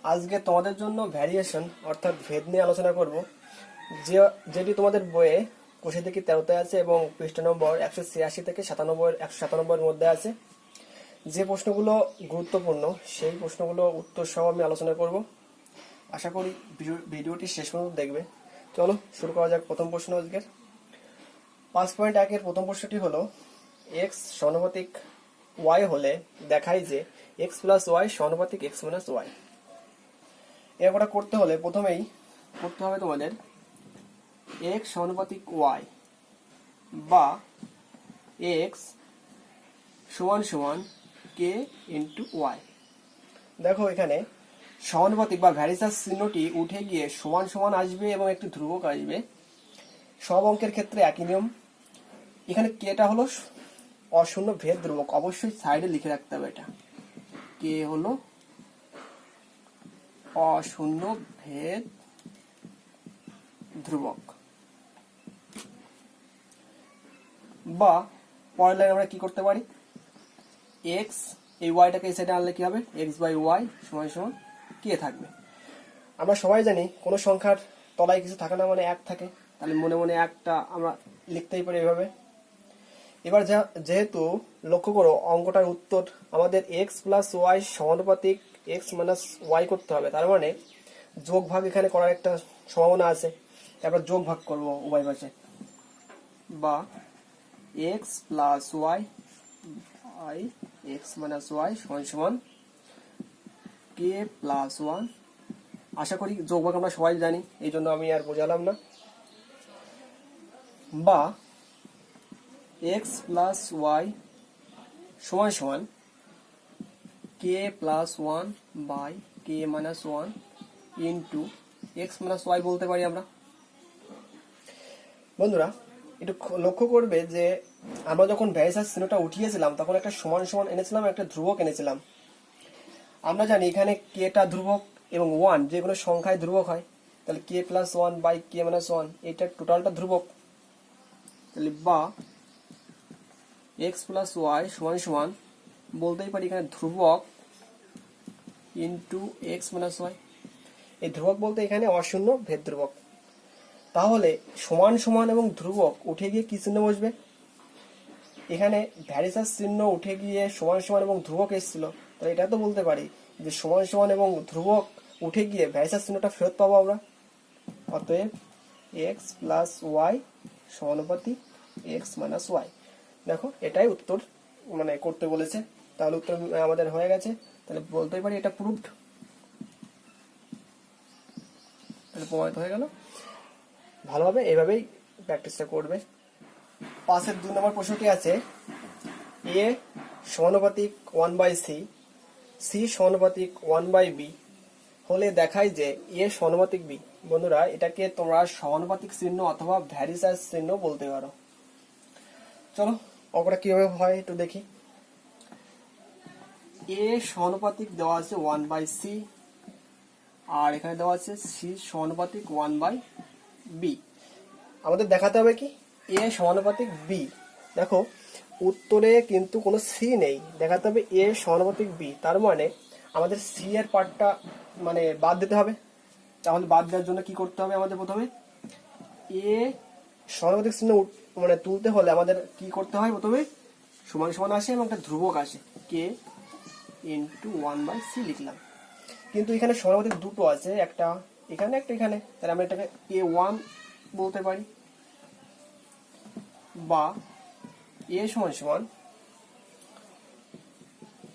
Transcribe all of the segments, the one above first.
আজকে তোমাদের জন্য ভ্যারিয়েশন অর্থাৎ ভেদ নিয়ে আলোচনা করব, যেটি তোমাদের বইয়ে কোষে থেকে 13তে আছে এবং পৃষ্ঠা নম্বর 186 থেকে 197 মধ্যে আছে। যে প্রশ্নগুলো গুরুত্বপূর্ণ সেই প্রশ্নগুলো উত্তর সহ আমি আলোচনা করব। আশা করি ভিডিওটি শেষ পর্যন্ত দেখবে। চলো শুরু করা যাক। প্রথম প্রশ্ন আজকের 5.1 প্রথম প্রশ্নটি হলো, x সমানুপাতিক y হলে দেখাই যে x প্লাস ওয়াই সমানুপাতিক x মাইনাস ওয়াই। এরপরটা করতে হলে প্রথমেই করতে হবে তোমাদের x সমানুপাতিক y বা x সমান সমান k ইন্টু ওয়াই। দেখো এখানে সমানুপাতিক বা ভ্যারিয়েশন চিহ্নটি উঠে গিয়ে সমান সমান আসবে এবং একটি ধ্রুবক আসবে। সব অঙ্কের ক্ষেত্রে একই নিয়ম। এখানে কেটা হলো অশূন্য ভেদ ধ্রুবক, অবশ্যই সাইডে লিখে রাখতে হবে। এটা কে হলো অশূন্য ভেদ ধ্রুবক। বা পরের লাইনে আমরা কি করতে পারি, এক্স এই ওয়াইটাকে এই সাইডে আনলে কি হবে, এক্স বাই ওয়াই সমান সমান কে থাকবে। আমরা সবাই জানি কোনো সংখ্যার তলায় কিছু থাকে না, মানে এক থাকে, তাহলে মনে মনে একটা আমরা লিখতেই পারি এভাবে। এবার যেহেতু লক্ষ্য করো অঙ্কটার উত্তর আমাদের এক্স প্লাস ওয়াই সমানুপাতিক এক্স মাইনাস ওয়াই করতে হবে, তার মানে যোগ ভাগ এখানে করার একটা সম্ভাবনা আছে। তারপর যোগ ভাগ করবো উভয় পাশে, বা x plus y by x minus y সমান সমান কে প্লাস ওয়ান। আশা করি যোগ ভাগ আমরা সবাই জানি, এই জন্য আমি আর বোঝালাম না। বা এক্স প্লাস ওয়াই সমান সমান কে plus one by K minus one into x minus Y বলতে পারি আমরা। বন্ধুরা একটু লক্ষ্য করবে যে আমরা যখন ভ্যারিয়েশন চিহ্নটা উঠিয়েছিলাম তখন একটা সমান সমান এনেছিলাম, একটা ধ্রুবক এনেছিলাম। আমরা জানি এখানে কেটা ধ্রুবক এবং ওয়ান যে কোনো সংখ্যায় ধ্রুবক হয়, তাহলে K plus one by K minus one এইটা টোটালটা ধ্রুবক। তাহলে বা এক্স প্লাস ওয়াই সমান সমান বলতেই পারি এখানে ধ্রুবক ইন্টু এক্স মাইনাস ওয়াই। এই ধ্রুবক বলতে এখানে অশূন্য ভেদ ধ্রুবক। তাহলে সমান সমান এবং ধ্রুবক উঠে গিয়ে কি চিহ্ন বসবে, এখানে ভ্যারিয়েশন চিহ্ন উঠে গিয়ে সমান সমান এবং ধ্রুবক এসেছিল, তাহলে এটা তো বলতে পারি যে সমান সমান এবং ধ্রুবক উঠে গিয়ে ভ্যারিয়েশন চিহ্নটা ফেরত পাবো আমরা। অতএব এক্স প্লাস ওয়াই সমানুপাতিক এক্স মাইনাস ওয়াই। দেখো এটাই উত্তর মানে করতে বলেছে, তাহলে উত্তর আমাদের হয়ে গেছে। তাহলে বলতেই পারি এটা প্রুভড, তাহলে প্রমাণিত হয়ে গেল। ভালোভাবে এভাবেই প্র্যাকটিসটা করবে। পাশের 2 নম্বর প্রশ্নটি আছে, এ সমানুপাতিক 1/c, সি সমানুপাতিক 1/b হলে দেখায় যে এ সমানুপাতিক বি। বন্ধুরা এটাকে তোমরা সমানুপাতিক চিহ্ন অথবা ভ্যারিয়েশন চিহ্ন বলতে পারো। চলো অঙ্কটা কিভাবে হয় একটু দেখি। এ সমানুপাতিক দেওয়া আছে 1/c, আর এখানে দেওয়া আছে সি সমানুপাতিক 1/b। আমাদের দেখাতে হবে কি এ সমানুপাতিক বি। দেখো উত্তরে কিন্তু কোনো সি নেই, দেখাতে হবে এ সমানুপাতিক বি, তার মানে আমাদের সি এর পার্টটা মানে বাদ দিতে হবে। তাহলে বাদ দেওয়ার জন্য কি করতে হবে, আমাদের প্রথমে এ সমানুপাতিক চিহ্ন মানে তুলতে হলে আমাদের কি করতে হয়, প্রথমে সমান সমান আসে এবং একটা ধ্রুবক আসে কে ইন্টু 1/c লিখলাম। কিন্তু এখানে সমানুপাতিক দুটো আছে, একটা এখানে একটা এখানে, তাহলে আমরা এটাকে a1 বলতে পারি। বা এ সমান সমান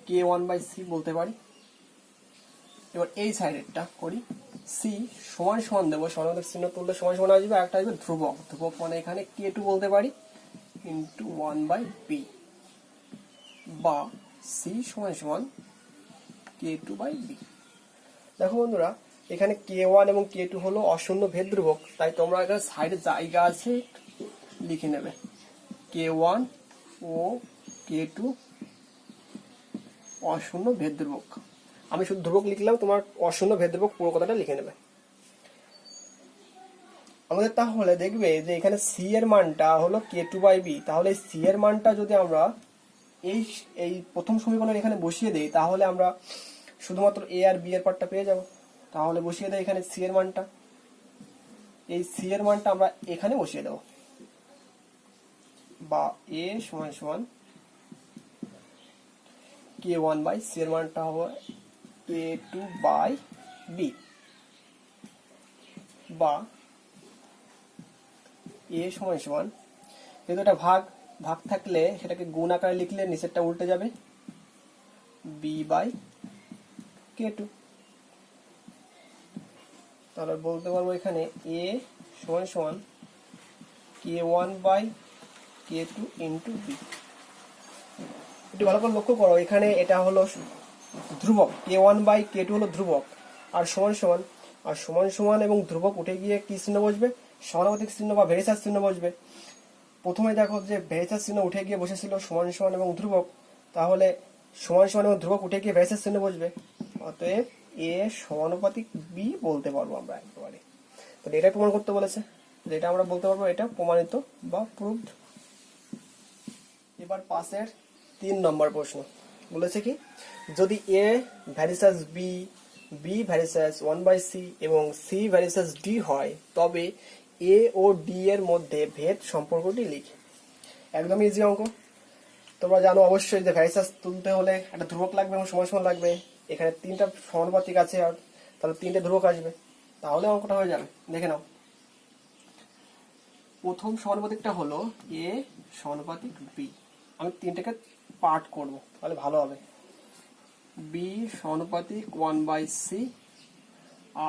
k1/c বলতে পারি। এবার এই সাইডেরটা করি, সি সমান সমান দেবো, সমানুপাতিক চিহ্ন তুললে সমান সমান আসবে, একটা আসবে ধ্রুবক। ধ্রুবক মানে এখানে k2 বলতে পারি ইন্টু 1/b। বা সি সমান সমান k2/b। দেখো বন্ধুরা এখানে k1 এবং k2 হলো অশূন্য ভেদ ধ্রুবক, তাই তোমরা এখানে সাইডে জায়গা আছে লিখে নেবে k1 ও k2 অশূন্য ভেদ ধ্রুবক। আমি শুধু ধ্রুবক লিখলাম, তোমার অশূন্য ভেদ ধ্রুবক পুরো কথাটা লিখে নেবে। আমাদের তাহলে দেখবে যে এখানে সি এর মানটা হলো k2/b, তাহলে সি এর মানটা যদি আমরা এই এই প্রথম সমীকরণের এখানে বসিয়ে দেই তাহলে আমরা শুধুমাত্র এ আর বি এর পার্টটা পেয়ে যাব। তাহলে বসিয়ে দেয় এখানে সি এর মানটা, এই সি এর মানটা আমরা এখানে বসিয়ে দেব, বা এ সমান সমান k1 বাই সি এর মানটা হবে k2 বাই বি, বা এ সমান সমান, যেহেতু এটা ভাগ ভাগ থাকলে সেটাকে গুণ আকারে লিখলে নিচেরটা উল্টে যাবে, বি বাই k2। তাহলে বলতে পারবো এখানে এ সমান সমান k1 by k2 into B. একটু ভালো করে লক্ষ্য করো, এখানে এটা হলো ধ্রুবক, k1 বাই k2 হলো ধ্রুবক, আর সমান সমান, আর সমান সমান এবং ধ্রুবক উঠে গিয়ে কি চিহ্ন বসবে, সমানুপাতিক চিহ্ন বা ভেরিসাস চিহ্ন বসবে। প্রথমে দেখো যে ভেরিসাস চিহ্ন উঠে গিয়ে বসেছিল সমান সমান এবং ধ্রুবক, তাহলে সমান সমান এবং ধ্রুবক উঠে গিয়ে ভেরিসাস চিহ্ন বসবে, অতএব এ সমানুপাতিক বি বলতে পারবো আমরা একেবারে। তো এটাই প্রমাণ করতে বলেছে, যেটা আমরা বলতে পারবো এটা প্রমাণিত বা প্রুভড। এবার পাশের 3 নম্বর প্রশ্ন বলেছে কি, যদি এ ভ্যারিসাস বি, বি ভ্যারিসাস 1/c এবং সি ভ্যারিসাস ডি হয়, তবে এ ও ডি এর মধ্যে ভেদ সম্পর্কটি লিখে। একদম ইজি অঙ্ক। তোমরা জানো অবশ্যই যে ভ্যারিসাস তুলতে হলে একটা ধ্রুবক লাগবে এবং সমান সমান লাগবে। এখানে 3টা সমানুপাতিক আছে, আর তাহলে 3টে ধ্রুবক আসবে, তাহলে অঙ্কটা হয়ে যাবে। দেখে নাও, প্রথম সমানুপাতিকটা হলো এ সমানুপাতিক বি। আমি 3টাকে পার্ট করব, তাহলে ভালো হবে। বি সমানুপাতিক 1/c,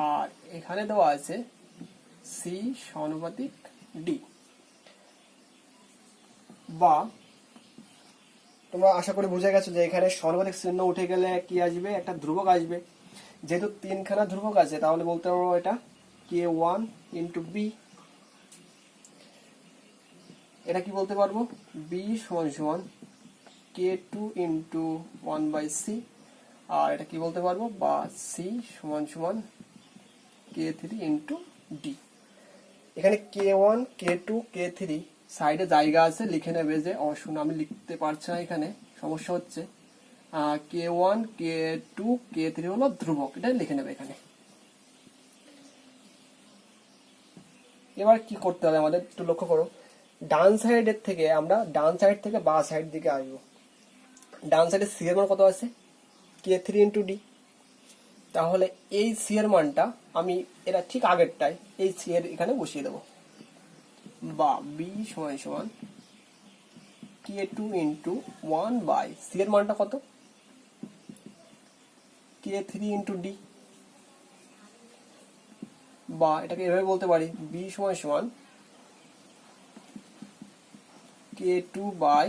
আর এখানে দেওয়া আছে সি সমানুপাতিক ডি। বা তোমরা আশা করি বুঝে গেছো যে এখানে সমানুপাতিক চিহ্ন উঠে গেলে কি আসবে, একটা ধ্রুবক আসবে। যেহেতু 3খানা ধ্রুবক আছে, তাহলে বলতে পারবো এটা k1 ইন্টু বি। এটা কি বলতে পারবো, বি সমান সমান k2 ইন্টু 1/c, আর এটা কি বলতে পারবো, বা সি সমান সমান k3 ইন্টু ডি। এখানে k1 k2 k3 সাইডে জায়গা আছে, লিখে নেবে যে অবশ্যই আমি লিখতে পারছি না, এখানে সমস্যা হচ্ছে। k1 k2 k3 হলো ধ্রুবক, এটা লিখে নেবে এখানে। এবার কি করতে হবে আমাদের একটু লক্ষ্য করো, ডান সাইডের থেকে আমরা ডান সাইড থেকে বাঁ সাইড দিকে আসবো। ডান সাইডে সি এর মান কত আছে, k3 ইন্টু ডি। তাহলে এই সি এর মানটা আমি এটা ঠিক আগেরটাই এই সি এর এখানে বসিয়ে দেবো, বা বি সমান সমান k2 ইন্টু 1 বাই সি এর মানটা কত, k3 ইন্টু ডি। বা এটাকে এভাবে বলতে পারি, বি সমান সমান k2 by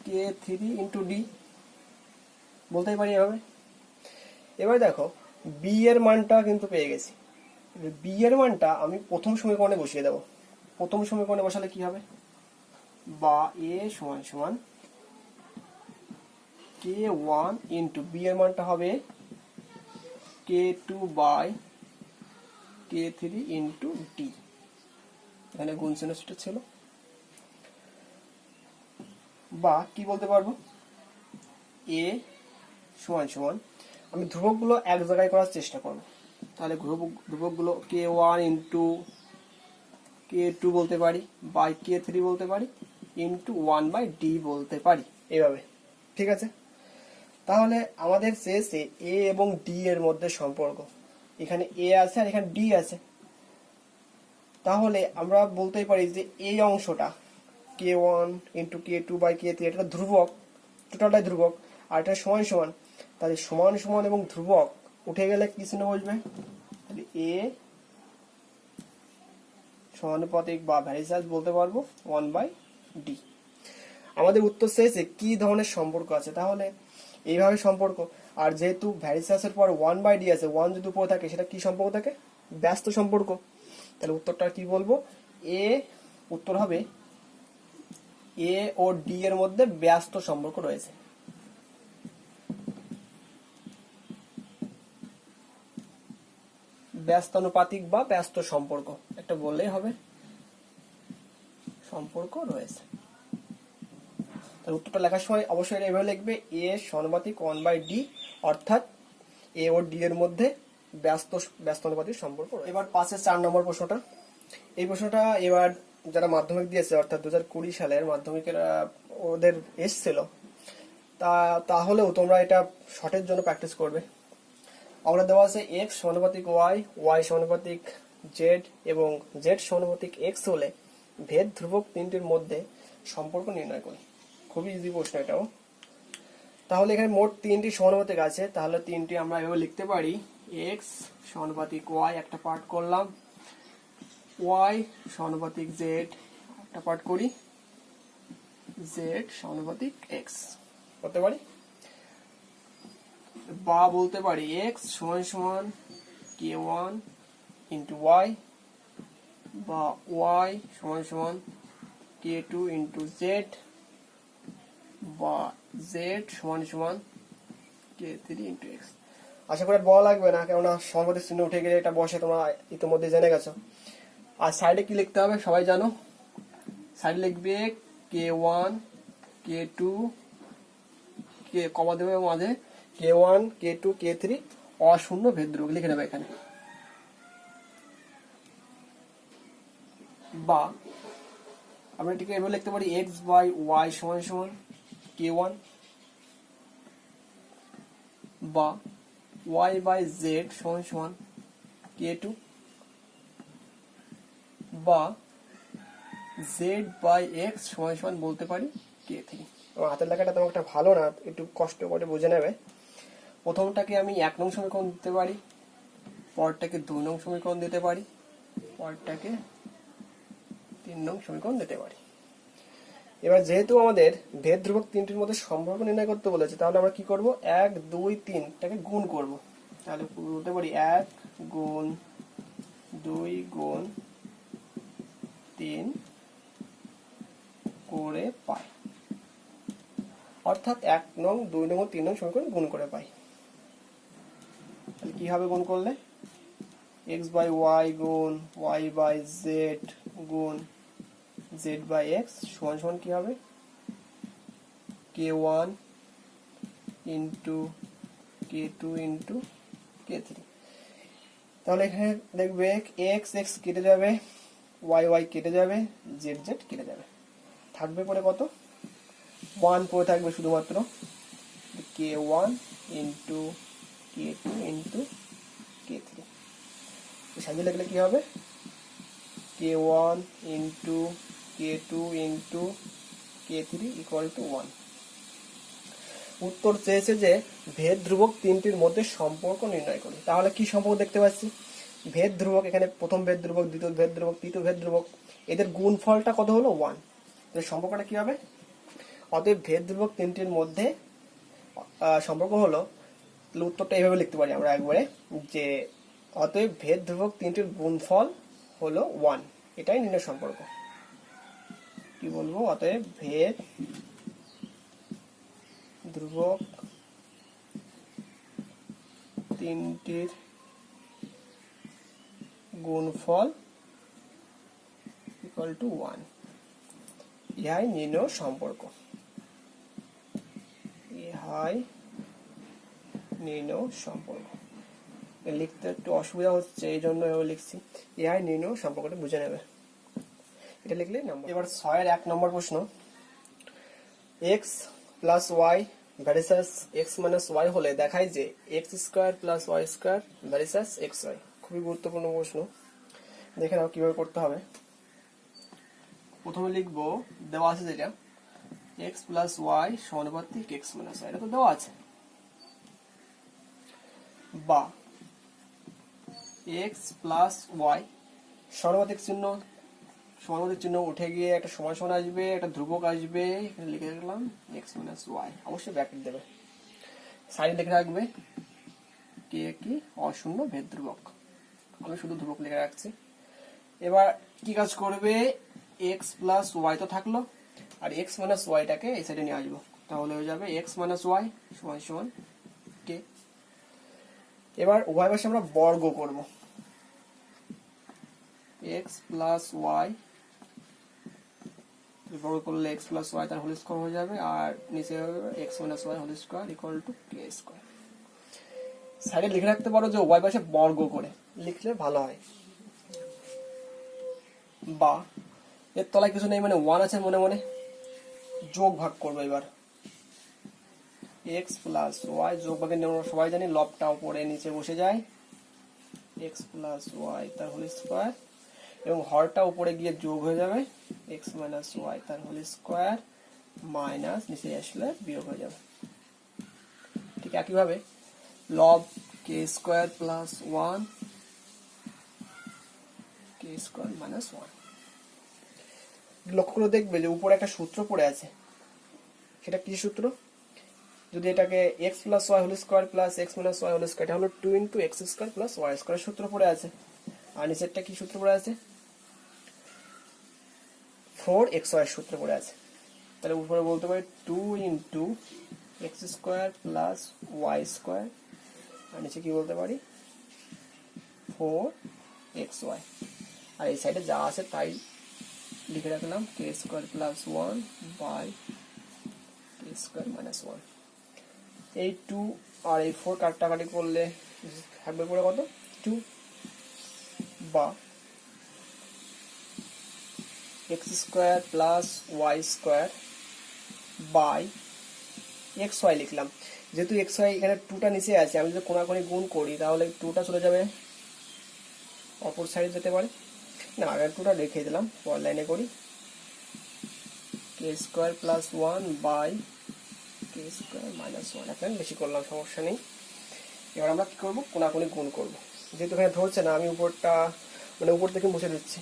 k3 into D, বলতেই পারি এভাবে। এবার দেখো বি এর মানটা কিন্তু পেয়ে গেছি। বি এর মানটা আমি প্রথম সমীকরণে বসিয়ে দেবো। প্রথম সমীকরণে বসালে কি হবে, বা এ সমান সমান k1 ইন্টু বি এর মানটা হবে k2 by k3 into D. এখানে গুণ চিহ্ন ছিল। বা কি বলতে পারবো, এ সমান সমান, আমি ধ্রুবকগুলো এক জায়গায় করার চেষ্টা করব। তাহলে ধ্রুবকগুলো k1 ইন্টু k2 বলতে পারি, বাই k3 বলতে পারি, ইন্টু 1/d বলতে পারি, এইভাবে। ঠিক আছে, তাহলে আমাদের শেষে এ এবং ডি এর মধ্যে সম্পর্ক, এখানে এ আছে আর এখানে ডি আছে। তাহলে আমরা বলতেই পারি যে এই অংশটা k1 into k2 by k3 এটা ধ্রুবক, টোটালটাই ধ্রুবক, আর এটা সমান সমান। তাহলে সমান সমান এবং ধ্রুবক উঠে গেলে কি চিহ্ন বসবে, তাহলে এ সমানুপাতিক বা ভ্যারিসাস বলতে পারবো 1/d। আমাদের উত্তর শেষে কি ধরনের সম্পর্ক আছে, তাহলে এইভাবে সম্পর্ক। আর যেহেতু ভ্যারিসাসের পর 1/d আছে, 1 যদি উপরে থাকে সেটা কি সম্পর্ক থাকে, ব্যস্ত সম্পর্ক। তাহলে উত্তরটা কি বলবো, এ উত্তর হবে এ ও ডি এর মধ্যে ব্যস্ত সম্পর্ক রয়েছে। ব্যস্তানুপাতিক বা ব্যস্ত সম্পর্ক একটা বললেই হবে, সম্পর্ক রয়েছে। তাহলে উত্তরটা লেখার সময় অবশ্যই এভাবে লিখবে, এ সমানুপাতিক 1/d অর্থাৎ এ ও ডি এর মধ্যে ব্যস্তানুপাতিক সম্পর্ক রয়েছে। এবার 5-এর 4 নম্বর প্রশ্নটা, এই প্রশ্নটা এবার যারা মাধ্যমিক দিয়েছে অর্থাৎ 2020 সালের মাধ্যমিকের ওদের এসছিল, তাহলেও তোমরা এটা শর্টের জন্য প্র্যাকটিস করবে। আমরা দেওয়া আছে এক্স সমানুপাতিক ওয়াই, ওয়াই সমানুপাতিক জেড এবং জেড সমানুপাতিক এক্স হলে ভেদ ধ্রুবক তিনটির মধ্যে সম্পর্ক নির্ণয় করি। খুবই ইজি প্রশ্ন এটাও। তাহলে এখানে মোট তিনটি সমানুপাতিক আছে, তাহলে তিনটি আমরা এভাবে লিখতে পারি, এক্স সমানুপাতিক ওয়াই একটা পার্ট করলাম, ওয়াই সমানুপাতিক জেড একটা পার্ট করি, জেড সমানুপাতিক এক্স করতে পারি, বা বলতে পারি এক্স সমান সমান কে ওয়ান ইন্টু ওয়াই, বা ওয়াই সমান সমান কে টু ইন্টু জেড, বা জেড সমান সমান কে থ্রি ইন্টু এক্স। আশা করি বলা লাগবে না, কেননা সমানুপাতিক চিহ্ন উঠে গেলে এটা বসে, তোমরা ইতিমধ্যে জেনে গেছো। আর সাইডে কি লিখতে হবে সবাই জানো, সাইডে লিখবে কে ওয়ান কে টু, কে কমা দেবে মাঝে কে ওয়ান কে টু কে থ্রি অশূন্য ভেদ ধ্রুবক লিখে নেবে এখানে। বা আমরা এটিকে এভাবে লিখতে পারি এক্স বাই ওয়াই সমান সমান কে ওয়ান, বা ওয়াই বাই জেড সমান সমান কে টু, বা জেড বাই এক্স সমান সমান বলতে পারি কে থ্রি। হাতের লেখাটা তেমন একটা ভালো না, একটু কষ্ট করে বুঝে নেবে। প্রথমটাকে আমি 1 নং সমীকরণ দিতে পারি, পরটাকে 2 নং সমীকরণ দিতে পারি, পরটাকে 3 নং সমীকরণ দিতে পারি। এবার যেহেতু আমাদের ভেদ ধ্রুবক তিনটির মধ্যে সম্পর্ক নির্ণয় করতে বলেছে, তাহলে আমরা কি করব, 1 2 3 টাকে গুণ করব। তাহলে বলতে পারি 1 গুণ 2 গুণ 3 করে পাই, অর্থাৎ 1 নং 2 নং ও 3 নং সমীকরণ গুণ করে পাই। তাহলে কি হবে গুণ করলে, এক্স বাই ওয়াই গুণ ওয়াই বাই জেড গুণ জেড বাই এক্স সমান সমান কি হবে, K one into K two into K three. তাহলে এখানে দেখবে এক্স এক্স কেটে যাবে, ওয়াই ওয়াই কেটে যাবে, জেড জেড কেটে যাবে, থাকবে পরে কত, 1 পরে থাকবে শুধুমাত্র, K one into K two into K three. সাজিয়ে লিখলে কি হবে, K one into K two into K three equal to 1। উত্তর চেয়েছে যে ভেদ ধ্রুবক তিনটির মধ্যে সম্পর্ক নির্ণয় করি। তাহলে কি সম্পর্ক দেখতে পাচ্ছি, ভেদ ধ্রুবক, এখানে প্রথম ভেদ ধ্রুবক, দ্বিতীয় ভেদ ধ্রুবক, তৃতীয় ভেদ ধ্রুবক, এদের গুণফলটা কত হলো 1। তাহলে সম্পর্কটা কি হবে, অতএব ভেদ ধ্রুবক তিনটির মধ্যে সম্পর্ক হলো, উত্তরটা এইভাবে লিখতে পারি আমরা একবারে, যে অতএব ভেদ ধ্রুবক তিনটির গুণফল হলো 1, এটাই নির্ণয় সম্পর্ক। কি বলবো, অতএব ভেদ ধ্রুবক তিনটির গুণফল ইকুয়াল টু 1, ইহাই নির্ণয় সম্পর্ক, ইহাই নির্ণয় সম্পর্ক। লিখতে একটু অসুবিধা হচ্ছে, এই জন্য লিখছি, ইহাই নির্ণয় সম্পর্কটা বুঝে নেবে, এটা লিখলেই নাম্বার। এবার 6-এর 1 নম্বর প্রশ্ন, x plus y varies as x minus y হলে দেখায় যে x square plus Y square varies as x y. খুবই গুরুত্বপূর্ণ প্রশ্ন, দেখে নাও কিভাবে করতে হবে। প্রথমে লিখবো, দেওয়া আছে যেটা এক্স প্লাস ওয়াই সমানুপাতিক এক্স মাইনাস ওয়াই, এটা তো দেওয়া আছে, বা এক্স প্লাস ওয়াই সমানুপাতিক চিহ্ন উঠে গিয়ে একটা সমান সমান আসবে, একটা ধ্রুবক আসবে, এখানে লিখে রাখলাম এক্স মাইনাস ওয়াই, অবশ্যই ব্র্যাকেট দেবে, সাইডে লিখে রাখবে কে কি অশূন্য ভেদ ধ্রুবক, আমি শুধু ধ্রুবক লিখে রাখছি। এবার কি কাজ করবে, এক্স প্লাস ওয়াই তো থাকলো, আর এক্স মাইনাস ওয়াইটাকে এই সাইডে নিয়ে আসবো, তাহলে হয়ে যাবে এক্স মাইনাস ওয়াই সমান সমান কে। এবার উভয় পাশে আমরা বর্গ করব, এক্স প্লাস ওয়াই বর্গ করলে এক্স প্লাস ওয়াই তার হোল স্কোয়ার হয়ে যাবে, আর নিচে হবে x minus y whole square equal to k square. সাইডে লিখে রাখতে পারো যে উভয় পাশে বর্গ করে, লিখলে ভালো হয়। বা এর তলায় কিছু নেই মানে 1 আছে মনে মনে, যোগ ভাগ করবো এবার। x প্লাস ওয়াই, যোগ ভাগের নিয়ম আমরা সবাই জানি, লবটা উপরে নিচে বসে যায়, x প্লাস ওয়াই তার হোল স্কোয়ার, এবং হরটা উপরে গিয়ে যোগ হয়ে যাবে, x মাইনাস ওয়াই তার হোল স্কোয়ার মাইনাস নিচে আসলে বিয়োগ হয়ে যাবে। ঠিক একইভাবে লব কে square plus 1 k square minus 1। লক্ষ্য করে দেখবে যে উপরে একটা সূত্র পড়ে আছে, সেটা কি সূত্র? যদি এটাকে x plus y whole square plus x minus y whole square, এটা হলো 2 into x square plus Y square সূত্র পড়ে আছে। আর নিচেরটা কি সূত্র পড়ে আছে? 4xy সূত্র পড়ে আছে। তাহলে উপরে বলতে পারি 2 into x square plus Y square, আর নিচে কি বলতে পারি 4xy। আর এই সাইডে যা আছে তাই লিখে রাখলাম, K square plus 1 by K square minus 1। এই 2 আর এই 4 কাটাকাটি করলে থাকবে পরে কত? 2। বা x square plus Y square by x y লিখলাম। যেহেতু এক্স ওয়াই এখানে 2টা নিচে আছে, আমি যদি কোনাকুনি গুণ করি তাহলে 2টা চলে যাবে অপর সাইডে যেতে পারে না, আগে 2টা রেখে দিলাম, পরের লাইনে করি। K square plus 1 by K square minus 1। এখন বেশি করলাম, সমস্যা নেই। এবার আমরা কি করবো? কোনাকুনি গুণ করবো। যেহেতু এখানে ধরছে না, আমি উপরটা মানে উপর থেকে মুছে দিচ্ছি।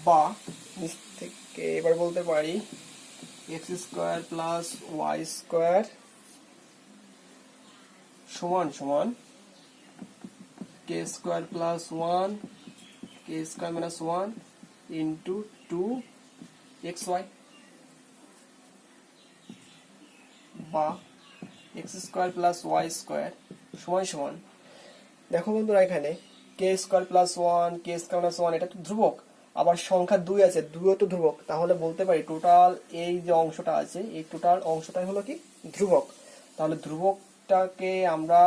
বা নিচ থেকে এবার বলতে পারি x square plus Y square সমান সমান k square plus 1 k square minus 1 into 2xy। বা x square plus Y square সমান সমান, দেখো বন্ধুরা এখানে k square plus 1 k square minus 1 এটা তো ধ্রুবক, আবার সংখ্যা 2 আছে, 2ও তো ধ্রুবক। তাহলে বলতে পারি টোটাল এই যে অংশটা আছে, এই টোটাল অংশটাই হলো কি ধ্রুবক। তাহলে ধ্রুবকটাকে আমরা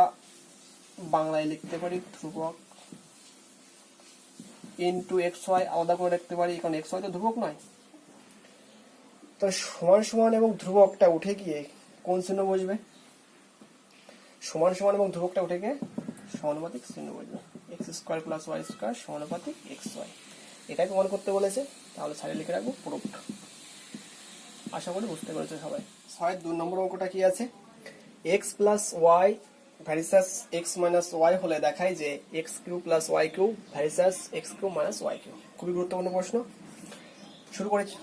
বাংলায় লিখতে পারি ধ্রুবক ইন্টু এক্স ওয়াই, আলাদা করে লিখতে পারি কারণ এক্স ওয়াই তো ধ্রুবক নয়। তো সমান সমান এবং ধ্রুবকটা উঠে গিয়ে কোন চিহ্ন বসবে? সমান সমান এবং ধ্রুবকটা উঠে গিয়ে সমানুপাতিক চিহ্ন বসবে। X square plus Y square সমানুপাতিক এক্স ওয়াই, এটাই প্রমাণ করতে বলেছে। তাহলে সাইডে লিখে রাখবো প্রুফ। আশা করি বুঝতে পেরেছো সবাই। 2 নম্বর অঙ্কটা কি আছে? X plus y varies as x minus y হলে দেখায় যে x cube plus y cube varies as x cube minus y cube. খুবই গুরুত্বপূর্ণ প্রশ্ন, শুরু করেছি।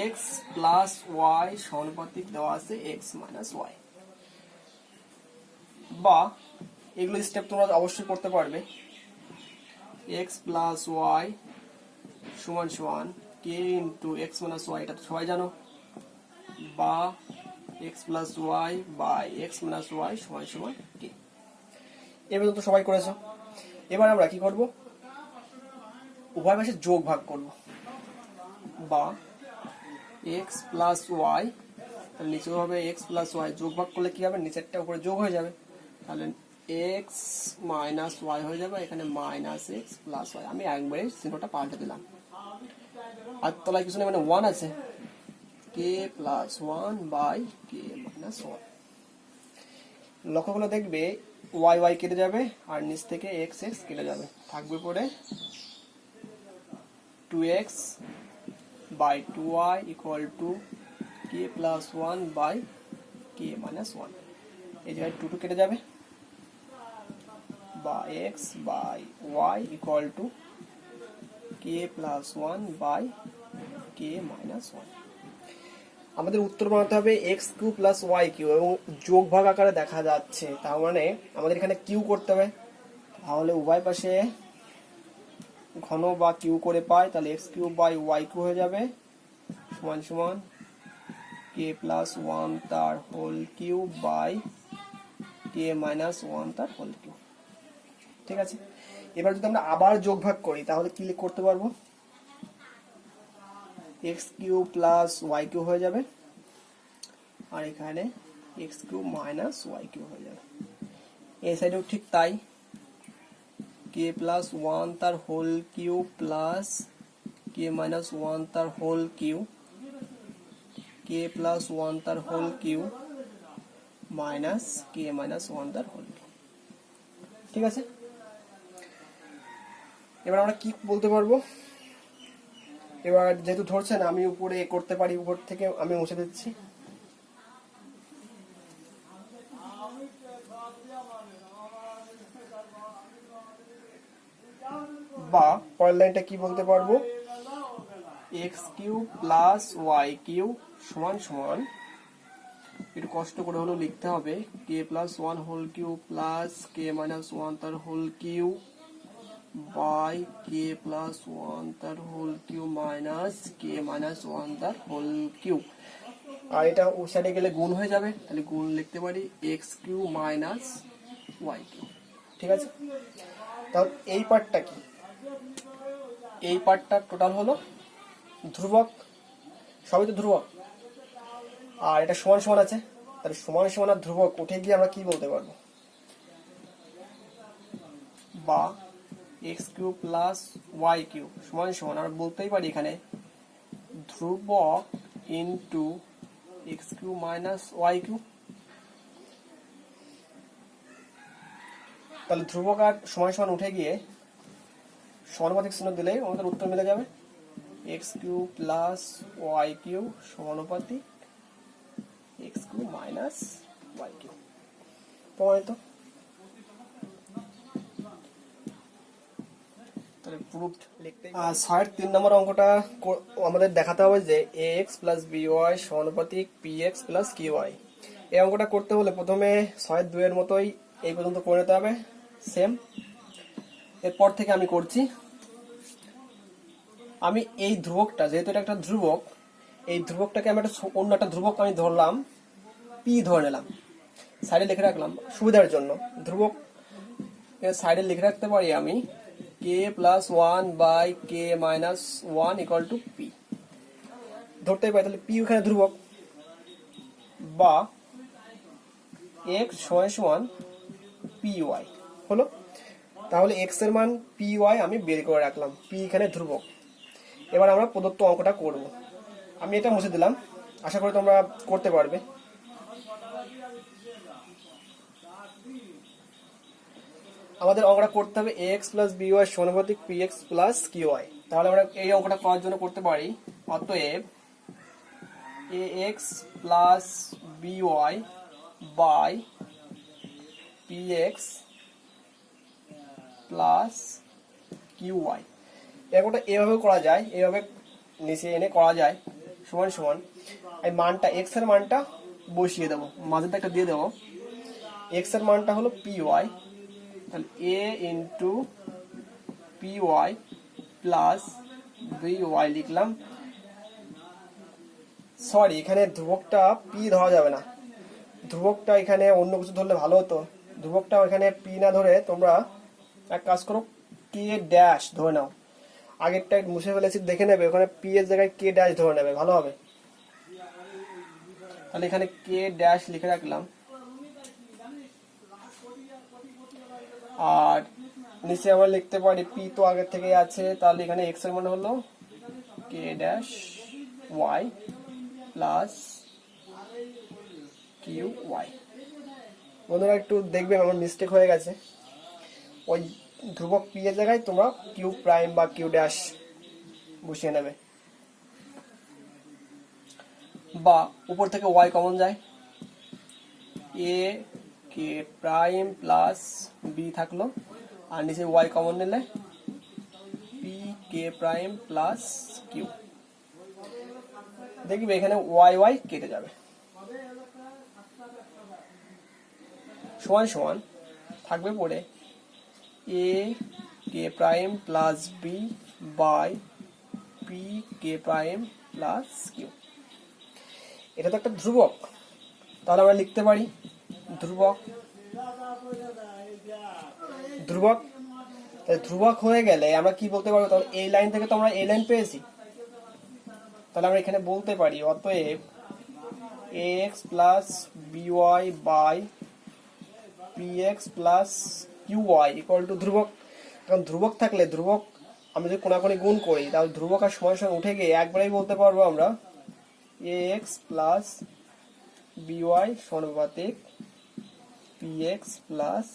এক্স প্লাস ওয়াই সমানুপাতিক দেওয়া আছে এক্স মাইনাস ওয়াই। বা এগুলো স্টেপ তোমরা অবশ্যই করতে পারবে। এক্স প্লাস ওয়াই সমান সমান k into x minus y, এটা তো সবাই জানো। বা x plus y by x minus y সমান সমান কে। এবার তো সবাই করেছো। এবার আমরা কি করব? উভয় পাশে যোগ ভাগ করব। বা এক্স প্লাস ওয়াই, তাহলে নিচে হবে এক্স প্লাস ওয়াই, যোগ ভাগ করলে কি হবে? নিচেরটা উপরে যোগ হয়ে যাবে, তাহলে এক্স মাইনাস ওয়াই হয়ে যাবে, এখানে মাইনাস এক্স প্লাস ওয়াই। আমি একবারে চিহ্নটা পাল্টে দিলাম। আর তলায় কিছু নেই মানে 1 আছে, কে প্লাস 1 বাই কে মাইনাস 1। লক্ষ্য করে দেখবে ওয়াই ওয়াই কেটে যাবে আর নিচ থেকে এক্স এক্স কেটে যাবে, থাকবে পরে 2x by 2y equal to k plus 1 by K minus 1। এই জায়গায় 2 কেটে যাবে, বা x by y equal to k plus 1 by K minus 1। আমাদের উত্তর বানাতে হবে x cube plus y cube, এবং যোগ ভাগ আকারে দেখা যাচ্ছে, তার মানে আমাদের এখানে কিউ করতে হবে। তাহলে উভয় পাশে ঘন বা কিউ করে পাই, তাহলে x cube by y cube হয়ে যাবে সমান সমান কে প্লাস 1 তার whole cube by K minus 1 তার হোল কিউ। ঠিক আছে, এবার যদি আমরা আবার যোগ ভাগ করি তাহলে কি করতে পারবো? X cube plus y cube হয়ে যাবে আর এখানে x cube minus Y cube হয়ে যাবে। এই সাইডেও ঠিক তাই, কে প্লাস ওয়ান তার হোল কিউব প্লাস কে মাইনাস ওয়ান তার whole cube, k plus one তার হোল কিউব মাইনাস কে মাইনাস ওয়ান তার হোল কিউব। ঠিক আছে, এবার আমরা কি বলতে পারবো? এবার যেহেতু ধরছেন আমি উপরে করতে পারি, উপর থেকে আমি মুছে দিচ্ছি। বা পরের লাইনটা কি বলতে পারবো? X cube plus Y cube সমান সমান, একটু কষ্ট করে হলেও লিখতে হবে, K plus one whole cube plus কে মাইনাস ওয়ান তার whole cube by K plus one তার হোল কিউব মাইনাস কে মাইনাস ওয়ান তার হোল কিউব। আর এটা ও সাইডে গেলে গুণ হয়ে যাবে, তাহলে গুণ লিখতে পারি x cube minus Y cube. ঠিক আছে, তাহলে এই পার্টটা কি? এই পার্টটা টোটাল হলো ধ্রুবক, সবই তো ধ্রুবক, আর এটা সমান সমান আছে, তাহলে সমান সমান আর ধ্রুবক উঠে গিয়ে আমরা কি বলতে পারবো? বা x cube plus Y cube সমান সমান আমরা বলতেই পারি এখানে ধ্রুবক into x cube minus Y cube. তাহলে ধ্রুবক আর সমান সমান উঠে গিয়ে সমানুপাতিক চিহ্ন দিলে আমাদের উত্তর মিলে যাবে, X cube plus Y cube সমানুপাতিক X cube minus Y cube. প্রমাণিত। তাহলে প্রুফড লিখতে 3 নম্বর অঙ্কটা আমাদের দেখাতে হবে যে ax প্লাস by সমানুপাতিক px প্লাস qy। এই অঙ্কটা করতে হলে প্রথমে 6-2 এর মতোই এই পর্যন্ত করে নিতে হবে সেম। এরপর থেকে আমি করছি, আমি এই ধ্রুবকটা, যেহেতু এটা একটা ধ্রুবক, এই ধ্রুবকটাকে আমি অন্য একটা ধ্রুবক আমি ধরলাম, পি ধরে নিলাম, সাইডে লিখে রাখলাম সুবিধার জন্য। ধ্রুবক সাইডে লিখে রাখতে পারি আমি K plus one by K minus one equal to P ধরতে পারি, তাহলে পি ওখানে ধ্রুবক। বা এক্স সমান সমান পি ওয়াই হলো, তাহলে এক্স এর মান পি ওয়াই আমি বের করে রাখলাম, পি এখানে ধ্রুবক। এবার আমরা প্রদত্ত অঙ্কটা করব। আমি এটা মুছে দিলাম, আশা করি তোমরা করতে পারবে। আমাদের অঙ্কটা করতে হবে এক্স প্লাস বি ওয়াই সমানুপাতিক P X plus Q Y. তাহলে আমরা এই অঙ্কটা করার জন্য করতে পারি, অতএব A X plus B Y by P X plus Q Y. এই অঙ্কটা এভাবে করা যায়, এভাবে নিচে এনে করা যায়, সমান সমান এই মানটা এক্স এর মানটা বসিয়ে দেবো, মাঝেটা একটা দিয়ে দেবো, এক্স এর মানটা হলো পি ওয়াই, তাহলে A into P Y plus B Y লিখলাম। সরি, এখানে ধ্রুবকটা পি ধরা যাবে না, ধ্রুবকটা এখানে অন্য কিছু ধরলে ভালো হতো। ধ্রুবকটা এখানে পি না ধরে তোমরা এক কাজ করো, কে ড্যাশ ধরে নাও। আগেরটা মুছে ফেলেছি, দেখে নেবে, ওখানে পি এর জায়গায় কে ড্যাশ ধরে নেবে, ভালো হবে। তাহলে এখানে কে ড্যাশ লিখে রাখলাম, আর নিচে আমরা লিখতে পারি পি তো আগে থেকে আছে, তাহলে এখানে এক্স এর মানে হলো k dash y plus Q y. বন্ধুরা একটু দেখবেন আমার মিস্টেক হয়ে গেছে, ওই ধ্রুবক পি এর জায়গায় তোমরা কিউ প্রাইম বা কিউ ড্যাশ বসিয়ে নেবে। বা উপর থেকে ওয়াই কমন যায়, a K prime plus b থাকলো, আর নিচে ওয়াই কমন নিলে পি কে প্রাইম প্লাস কিউ। দেখবে এখানে ওয়াই ওয়াই কেটে যাবে, সমান সমান থাকবে পড়ে A K prime plus B by P K prime plus Q. এটা তো একটা ধ্রুবক, তাহলে আমরা লিখতে পারি ধ্রুবক ধ্রুবক। ধ্রুবক হয়ে গেলে আমরা কি বলতে পারবো? তাহলে এই লাইন থেকে তো আমরা এই লাইন পেয়েছি, তাহলে আমরা এখানে বলতে পারি অতএব ax plus by by px plus qy equal to ধ্রুবক। এখন ধ্রুবক থাকলে ধ্রুবক আমরা যদি কোনাকুনি গুণ করি তাহলে ধ্রুবক আর সময়ের সঙ্গে উঠে গিয়ে একবারেই বলতে পারবো আমরা ax প্লাস by সমানুপাতিক px প্লাস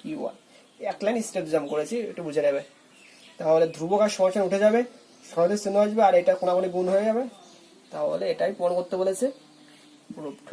qy। এক লাইন স্টেপ জাম্প করেছি, একটু বুঝে নেবে। তাহলে ধ্রুবক আর সময়ের সঙ্গে উঠে যাবে, সহজে চিহ্ন আসবে, আর এটা কোনাকুনি গুণ হয়ে যাবে। তাহলে এটাই প্রমাণ করতে বলেছে, প্রুফড।